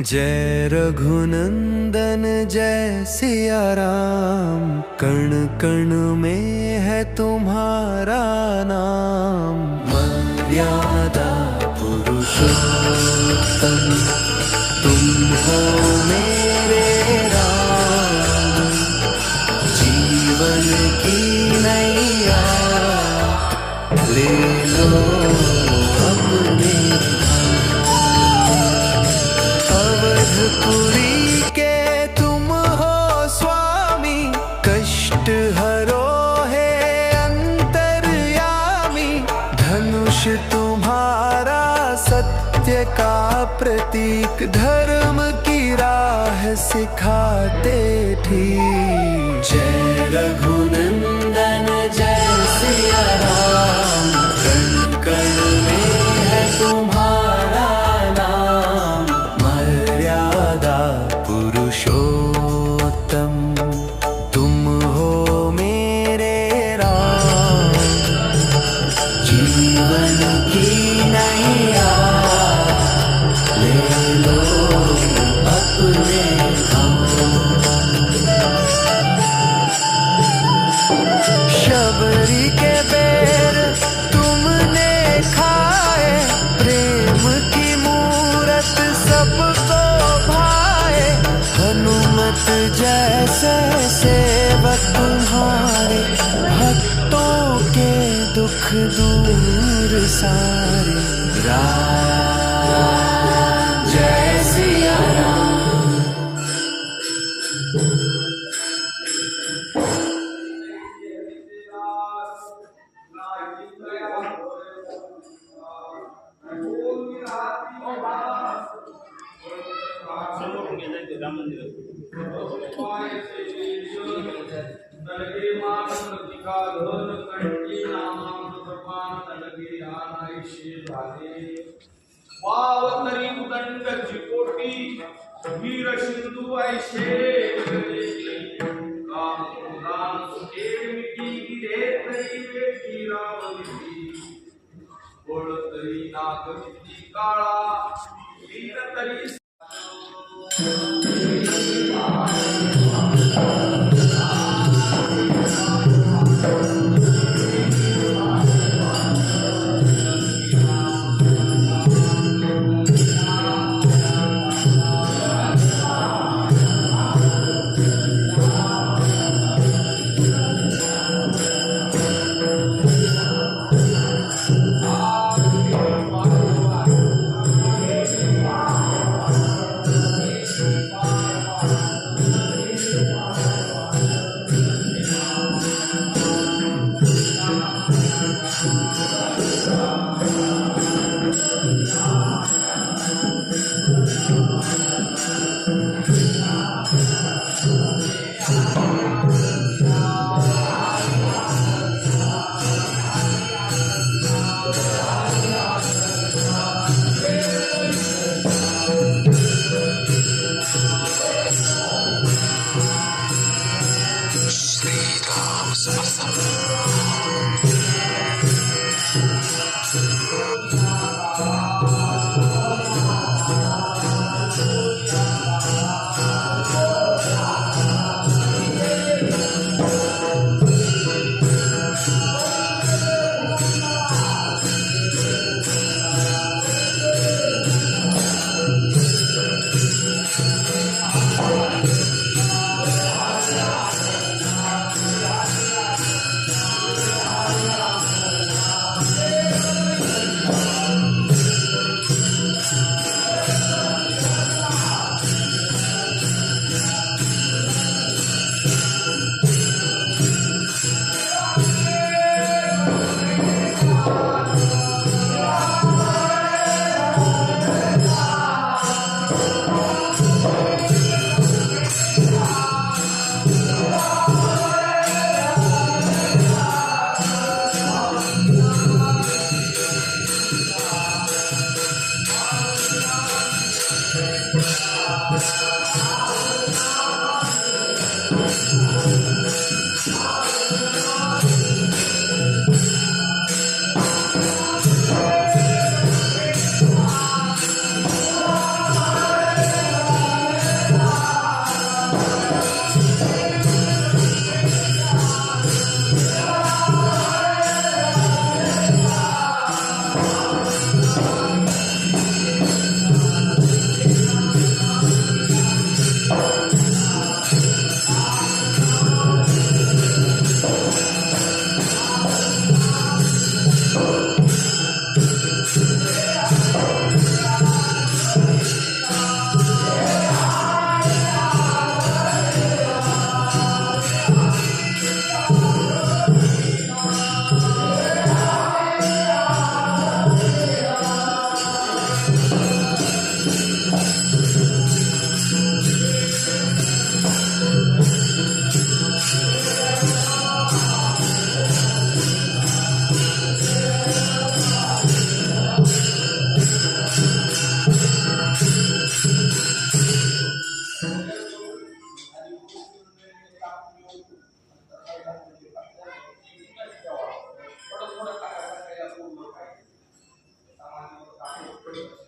जय रघुनंदन जय सिया राम, कण कण में है तुम्हारा नाम। मर्यादा पुरुषोत्तम तुम हो मेरे राम, जीवन की नैया ले लो अपने। अवधपुरी के तुम हो स्वामी, कष्ट हरो है अंतर्यामी। धनुष तुम्हारा सत्य का प्रतीक, धर्म की राह सिखाते ठीक। जय रघुनंदन जय सिया राम, कण कण में है तुम्हारा नाम। मर्यादा पुरुषोत्तम तुम हो मेरे राम, जीवन की नैया ले लो अपने शबरी के बेर तुमने खाए, प्रेम की मूरत सबको भाए। हनुमत जैसे सेवक तुम्हारे, भक्तों के दुख दूर सारे। राम जय सिया राम। वावतरी उदंड चिकोटी वीर सिंधु ऐसे काम दान सुखेर मिटी गिरे तरी वेठी रावली। गोळ तरी नाग किती काळा वीर तरी पडत